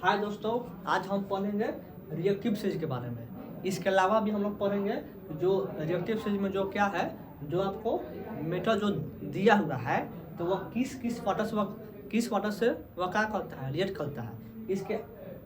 हाय दोस्तों, आज हम पढ़ेंगे रिएक्टिव सीरीज के बारे में। इसके अलावा भी हम लोग पढ़ेंगे जो रिएक्टिव सीरीज में जो क्या है, जो आपको मेटल जो दिया हुआ है तो वह किस वाटर से वह क्या करता है, रिएक्ट करता है। इसके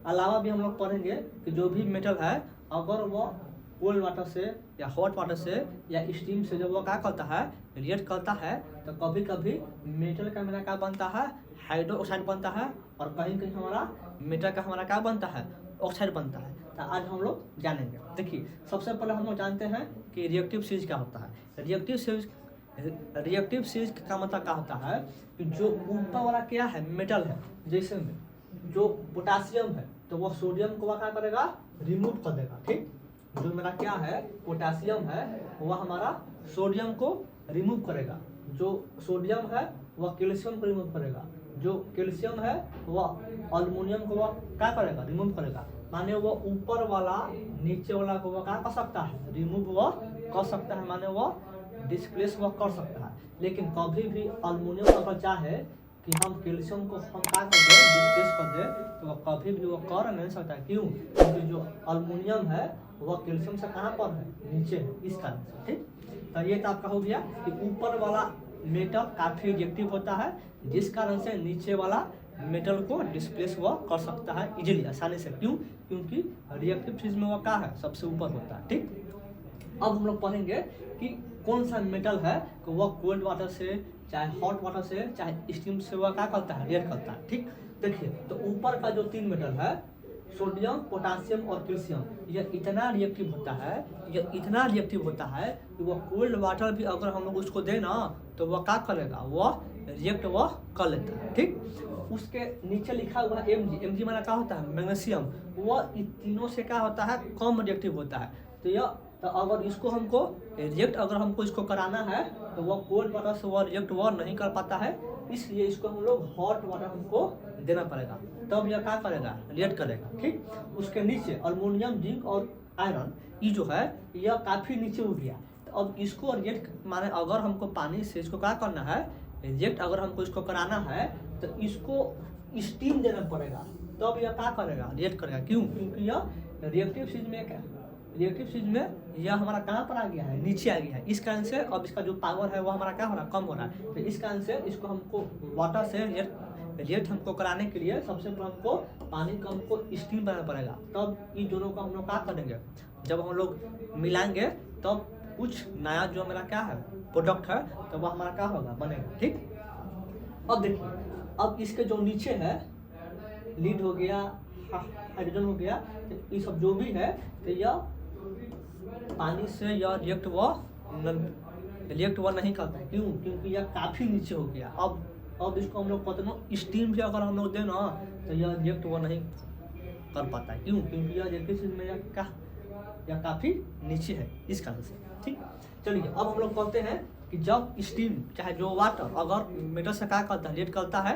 अलावा भी हम लोग पढ़ेंगे कि जो भी मेटल है अगर वह कोल्ड वाटर से या हॉट वाटर से या स्टीम से जब वह क्या करता है, रिएक्ट करता है, तो कभी कभी मेटल का मेरा क्या बनता है, हाइड्रो ऑक्साइड बनता है, और कहीं कहीं हमारा मेटल का हमारा क्या बनता है, ऑक्साइड बनता है। तो आज हम लोग जानेंगे। देखिए, सबसे पहले हम लोग जानते हैं कि रिएक्टिव सीरीज क्या होता है। रिएक्टिव सीरीज का मतलब क्या होता है कि जो ऊपर वाला क्या है, मेटल है, जैसे में जो पोटासियम है तो वह सोडियम को वह क्या करेगा, रिमूव कर देगा। ठीक, जो मेरा क्या है पोटासियम है वह हमारा सोडियम को रिमूव करेगा, जो सोडियम है वह कैल्शियम को रिमूव करेगा, जो कैल्शियम है वह अल्युमिनियम को वह क्या करेगा, रिमूव करेगा। माने वो ऊपर वाला नीचे वाला को वह क्या कर सकता है, रिमूव वह कर सकता है, माने वह डिस्प्लेस वह कर सकता है। लेकिन कभी भी अल्युमिनियम अगर चाहे कि हम कैल्शियम को हम क्या कर दे, डिस्प्लेस कर दे, तो वह कभी भी वो कर नहीं सकता। क्यों? क्योंकि जो अल्युमिनियम है वह कैल्शियम से कहाँ पर है, नीचे है, इस कारण से। ठीक, तो ये तो आपका हो गया कि ऊपर वाला मेटल काफी रिएक्टिव होता है, जिस कारण से नीचे वाला मेटल को डिस्प्लेस वह कर सकता है इजीली, आसानी से। क्यों? क्योंकि रिएक्टिव चीज में वह क्या है, सबसे ऊपर होता है। ठीक, अब हम लोग पढ़ेंगे कि कौन सा मेटल है कि वह कोल्ड वाटर से, चाहे हॉट वाटर से, चाहे स्टीम से वह क्या करता है, रिएक्ट करता है। ठीक, देखिए, तो ऊपर का जो तीन मेटल है, सोडियम, पोटासियम और कैल्शियम, यह इतना रिएक्टिव होता है कि वह कोल्ड वाटर भी अगर हम लोग उसको दें ना तो वह क्या करेगा, वह रिएक्ट वह कर लेता है। ठीक, उसके नीचे लिखा हुआ है Mg माना क्या होता है, मैग्नीशियम, वह इन तीनों से क्या होता है, कम रिएक्टिव होता है। तो अगर इसको हमको रिएक्ट अगर हमको इसको कराना है तो वह कोल्ड वाटर से वह रिएक्ट वह नहीं कर पाता है, इसलिए इसको हम लोग हॉट वाटर हमको देना पड़ेगा, तब यह क्या करेगा, रिएक्ट करेगा। ठीक, उसके नीचे अल्युमिनियम, जिंक और आयरन, ये जो है यह काफ़ी नीचे हो गया। तो अब इसको रिएक्ट माने अगर हमको पानी से इसको क्या करना है, रिएक्ट अगर हमको इसको कराना है तो इसको स्टीम देना पड़ेगा, तब यह क्या करेगा, रिएक्ट करेगा। क्यों? क्योंकि यह रिएक्टिव चीज में यह हमारा कहाँ पर आ गया है, नीचे आ गया है। इस कारण से अब इसका जो पावर है वो हमारा क्या हो रहा है, कम हो रहा है। तो इस कारण से इसको हमको वाटर से रिएक्ट हमको कराने के लिए सबसे पहले हमको पानी को हमको स्टीम बनाना पड़ेगा। तब इन दोनों को हम लोग क्या करेंगे, जब हम लोग मिलाएंगे तब कुछ नया जो मेरा क्या है प्रोडक्ट है तो वह हमारा क्या होगा, बनेगा। ठीक, अब देखिए, अब इसके जो नीचे है, लीड हो गया, हाइड्रोजन हो गया, तो ये सब जो भी है तो यह पानी से यह रिएक्ट वह नहीं करता है। क्यों? क्योंकि यह काफ़ी नीचे हो गया। अब इसको हम लोग कहते हैं स्टीम से अगर हम लोग दें ना तो यह रिएक्ट वह नहीं कर पाता है। क्यों? क्योंकि यह रिएक्टिव चीज में यह काफ़ी नीचे है, इस कारण से। ठीक, चलिए अब हम लोग कहते हैं कि जब स्टीम चाहे जो वाटर अगर मेटल से क्या करता है, रिएक्ट करता है,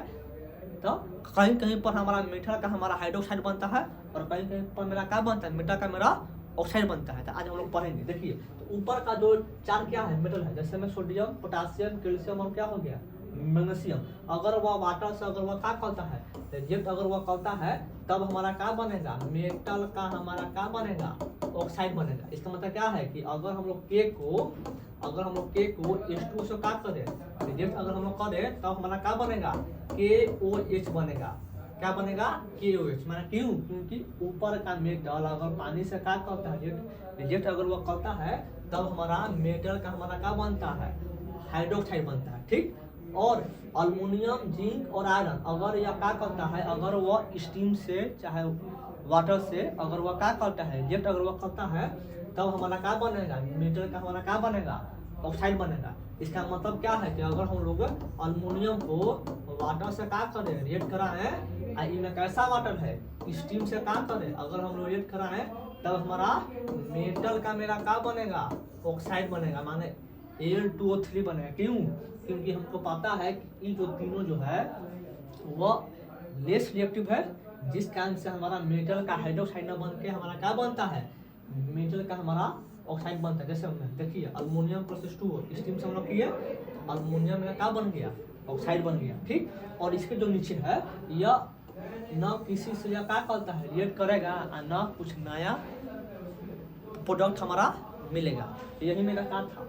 तो कहीं कहीं पर हमारा मेटल का हमारा हाइड्रोक्साइड बनता है और कहीं कहीं पर मेरा क्या बनता है, मेटल का मेरा ऑक्साइड बनता है। तो आज हम लोग पढ़ेंगे। देखिए, तो ऊपर का जो चार क्या है, मेटल है, जैसे में सोडियम, पोटासियम, कैल्शियम और क्या हो गया, मैग्नीशियम। अगर वह वाटर से अगर वह क्या करता है, रिएक्ट अगर वह करता है, तब हमारा क्या बनेगा, मेटल का हमारा क्या बनेगा, ऑक्साइड बनेगा। इसका मतलब क्या है कि अगर हम लोग के को H2 से क्या करें, रिएक्ट अगर हम लोग करें तब हमारा क्या बनेगा, KOH बनेगा। क्या बनेगा, KOH। माना क्यों? क्योंकि ऊपर का मेटल अगर पानी से क्या करता है, रिएक्ट अगर वह करता है, तब हमारा मेटल का हमारा क्या बनता है, हाइड्रोक्साइड बनता है। ठीक, और अल्युमिनियम, जिंक और आयरन अगर यह क्या करता है, अगर वह स्टीम से चाहे वाटर से अगर वह क्या करता है, रिएक्ट अगर वह करता है, तब हमारा क्या बनेगा, मेटल का हमारा क्या बनेगा, ऑक्साइड बनेगा। इसका मतलब क्या है कि अगर हम लोग अल्युमिनियम को वाटर से क्या करें, रिएक्ट कराएं, इनमें कैसा वाटर है, स्टीम से क्या करें, अगर हम लोग रिएक्ट कराएं, तब हमारा मेटल का मेरा क्या बनेगा, ऑक्साइड बनेगा, माने Al2O3 बनेगा। क्यों? क्योंकि हमको पता है कि ये जो तीनों जो है वह लेस रिएक्टिव है, जिस कारण से हमारा मेटल का हाइड्रोक्साइड न बन के हमारा क्या बनता है, मेटल का हमारा ऑक्साइड बनता है। जैसे हमने देखिए अल्युमिनियम प्लस 2 स्टीम से हम लोग किए, अल्युमिनियम में क्या बन गया, ऑक्साइड बन गया। ठीक, और इसके जो नीचे है यह न किसी से या क्या करता है रिएक्ट करेगा और न कुछ नया प्रोडक्ट हमारा मिलेगा। यही मेरा काम था,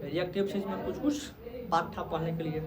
रिएक्टिव चीज में कुछ पार्ट था पढ़ने के लिए।